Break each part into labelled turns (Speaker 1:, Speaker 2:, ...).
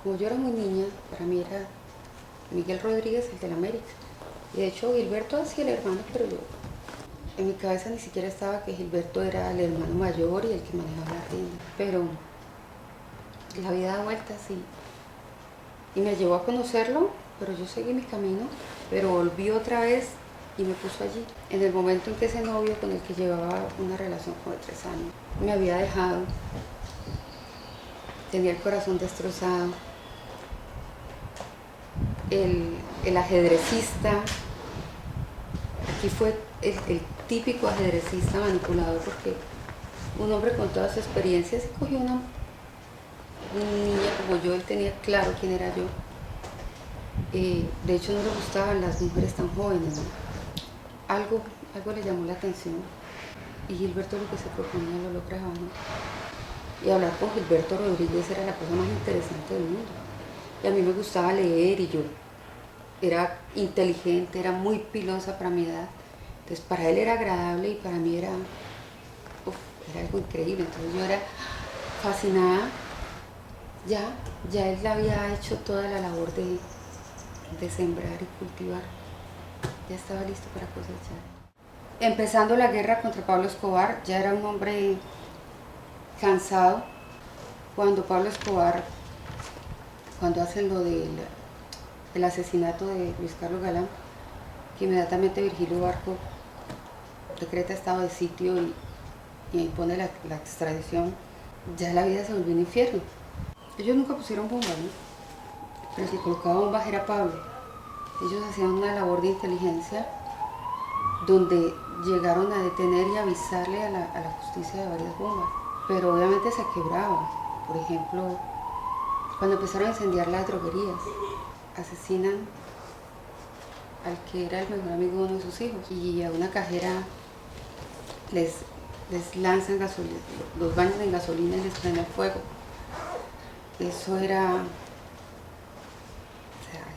Speaker 1: Como yo era muy niña, para mí era Miguel Rodríguez, el del América. Y de hecho Gilberto hacía el hermano, pero yo, en mi cabeza ni siquiera estaba que Gilberto era el hermano mayor y el que manejaba la tienda. Pero la vida da vueltas y me llevó a conocerlo, pero yo seguí mi camino, pero volví otra vez y me puso allí. En el momento en que ese novio con el que llevaba una relación como de 3 años me había dejado, tenía el corazón destrozado, el ajedrecista, aquí fue el típico ajedrecista manipulado porque un hombre con todas sus experiencias y cogió una niña como yo, él tenía claro quién era yo. De hecho no le gustaban las mujeres tan jóvenes, ¿no? Algo le llamó la atención y Gilberto lo que se proponía lo lograba, ¿no? Y hablar con Gilberto Rodríguez era la cosa más interesante del mundo. Y a mí me gustaba leer y yo era inteligente, era muy pilosa para mi edad. Entonces para él era agradable y para mí era algo increíble. Entonces yo era fascinada. Ya él había hecho toda la labor de sembrar y cultivar. Ya estaba listo para cosechar. Empezando la guerra contra Pablo Escobar, ya era un hombre cansado. Cuando Pablo Escobar, cuando hacen lo del asesinato de Luis Carlos Galán, que inmediatamente Virgilio Barco decreta estado de sitio y impone la extradición, ya la vida se volvió un infierno. Ellos nunca pusieron bombas, ¿no? Pero si colocaba bombas era Pablo. Ellos hacían una labor de inteligencia donde llegaron a detener y avisarle a la justicia de varias bombas. Pero obviamente se quebraban. Por ejemplo, cuando empezaron a incendiar las droguerías, asesinan al que era el mejor amigo de uno de sus hijos y a una cajera les lanzan gasolina, los bañan en gasolina y les prenden fuego. Eso era,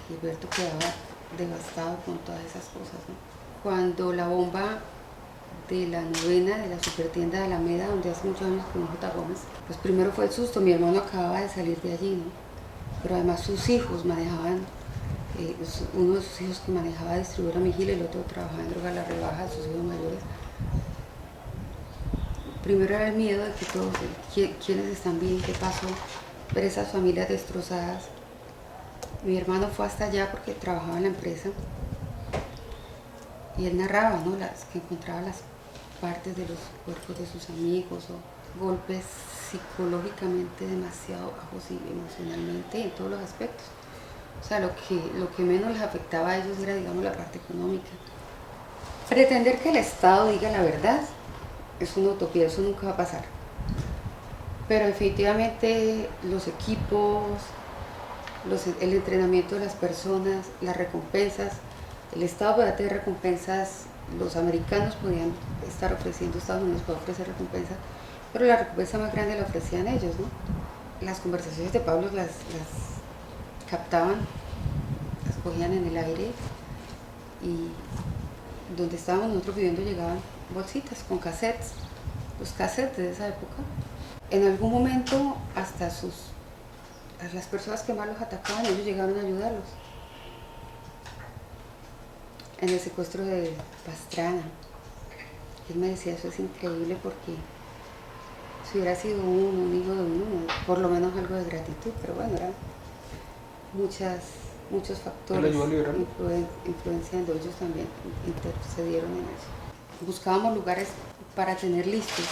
Speaker 1: Gilberto quedaba devastado con todas esas cosas, ¿no? Cuando la bomba de la novena de la supertienda de Alameda, donde hace muchos años con J. Gómez, pues primero fue el susto, mi hermano acababa de salir de allí, ¿no? Pero además sus hijos manejaban, uno de sus hijos que manejaba distribuidora Mijil, el otro trabajaba en droga a la rebaja, sus hijos mayores. Primero era el miedo de que todos, quiénes están bien, qué pasó, ver esas familias destrozadas. Mi hermano fue hasta allá porque trabajaba en la empresa y él narraba, ¿no? Que encontraba las partes de los cuerpos de sus amigos o golpes psicológicamente demasiado bajos y emocionalmente en todos los aspectos. O sea, lo que menos les afectaba a ellos era, digamos, la parte económica. Pretender que el Estado diga la verdad es una utopía, eso nunca va a pasar. Pero definitivamente los equipos, el entrenamiento de las personas, las recompensas, el Estado puede tener recompensas, los americanos podían estar ofreciendo, Estados Unidos puede ofrecer recompensas, pero la recompensa más grande la ofrecían ellos, ¿no? Las conversaciones de Pablo las captaban, las cogían en el aire y donde estábamos nosotros viviendo llegaban bolsitas con cassettes, los cassettes de esa época. En algún momento hasta las personas que más los atacaban, ellos llegaron a ayudarlos. En el secuestro de Pastrana, él me decía, eso es increíble porque si hubiera sido un hijo de uno, por lo menos algo de gratitud, pero bueno, eran muchos factores influenciando, ellos también intercedieron en eso. Buscábamos lugares para tener listos,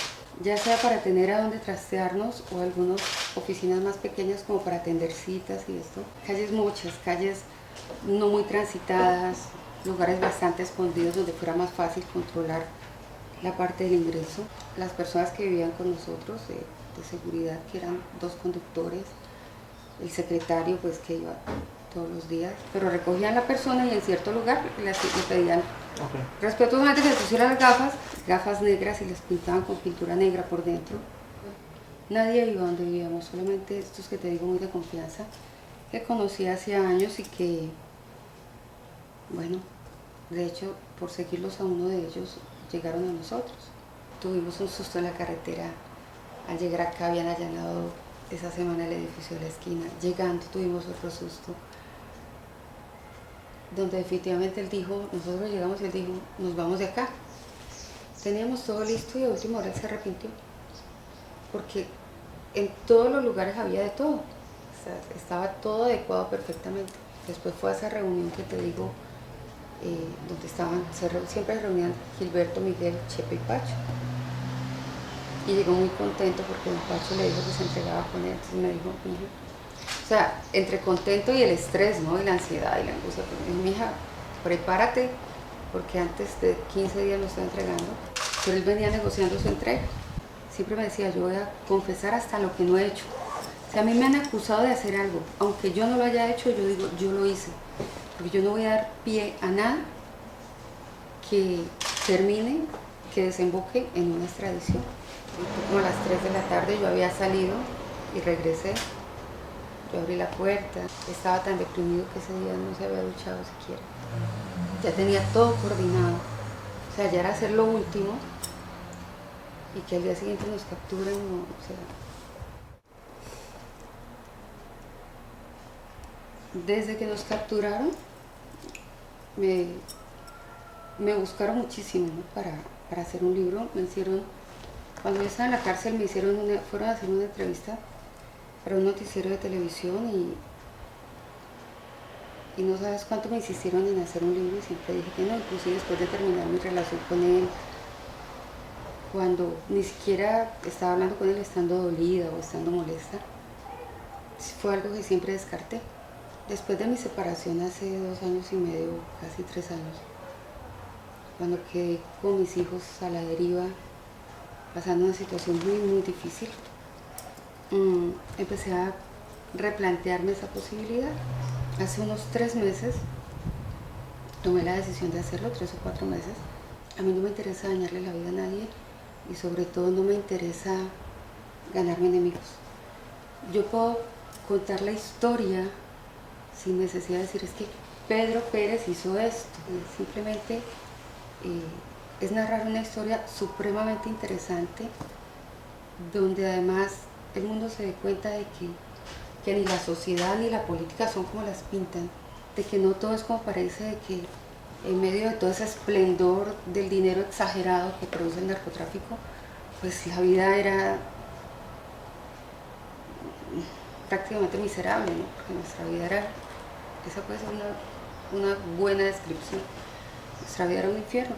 Speaker 1: ya sea para tener a donde trastearnos o algunas oficinas más pequeñas como para atender citas y esto. Calles muchas, calles no muy transitadas, lugares bastante escondidos donde fuera más fácil controlar la parte del ingreso. Las personas que vivían con nosotros de seguridad, que eran 2 conductores, el secretario pues que iba todos los días, pero recogían la persona y en cierto lugar le pedían respetuosamente que se pusiera las gafas negras y les pintaban con pintura negra por dentro. Nadie iba donde vivíamos, solamente estos que te digo muy de confianza, que conocí hace años y que, bueno, de hecho por seguirlos a uno de ellos llegaron a nosotros. Tuvimos un susto en la carretera, al llegar acá habían allanado esa semana el edificio de la esquina. Llegando tuvimos otro susto, donde definitivamente él dijo, nosotros llegamos y él dijo, nos vamos de acá. Teníamos todo listo y a última hora él se arrepintió, porque en todos los lugares había de todo, o sea, estaba todo adecuado perfectamente. Después fue a esa reunión que te digo, donde estaban, siempre se reunían Gilberto, Miguel, Chepe y Pacho. Y llegó muy contento porque don Pacho le dijo que se entregaba con él. Entonces me dijo, mija, o sea, entre contento y el estrés, ¿no? Y la ansiedad y la angustia, pues me dijo, mija, prepárate, porque antes de 15 días lo estoy entregando. Pero él venía negociando su entrega. Siempre me decía, yo voy a confesar hasta lo que no he hecho. Si a mí me han acusado de hacer algo, aunque yo no lo haya hecho, yo digo, yo lo hice. Porque yo no voy a dar pie a nada que termine, que desemboque en una extradición. Como a las 3 de la tarde yo había salido y regresé. Yo abrí la puerta, estaba tan deprimido que ese día no se había duchado siquiera. Ya tenía todo coordinado. O sea, ya era hacer lo último y que al día siguiente nos capturen, no, o sea. Desde que nos capturaron, me buscaron muchísimo, ¿no? para hacer un libro. Me hicieron, cuando yo estaba en la cárcel, fueron a hacer una entrevista para un noticiero de televisión y no sabes cuánto me insistieron en hacer un libro y siempre dije que no, inclusive después de terminar mi relación con él, cuando ni siquiera estaba hablando con él estando dolida o estando molesta, fue algo que siempre descarté. Después de mi separación hace 2 años y medio, casi 3 años, cuando quedé con mis hijos a la deriva, pasando una situación muy, muy difícil, empecé a replantearme esa posibilidad. Hace unos 3 meses tomé la decisión de hacerlo, 3 o 4 meses. A mí no me interesa dañarle la vida a nadie y sobre todo no me interesa ganarme enemigos. Yo puedo contar la historia sin necesidad de decir es que Pedro Pérez hizo esto. Simplemente es narrar una historia supremamente interesante donde además el mundo se dé cuenta de que ni la sociedad ni la política son como las pintan, de que no todo es como parece, de que en medio de todo ese esplendor del dinero exagerado que produce el narcotráfico, pues la vida era prácticamente miserable, ¿no? Porque nuestra vida era, esa puede ser una buena descripción, nuestra vida era un infierno.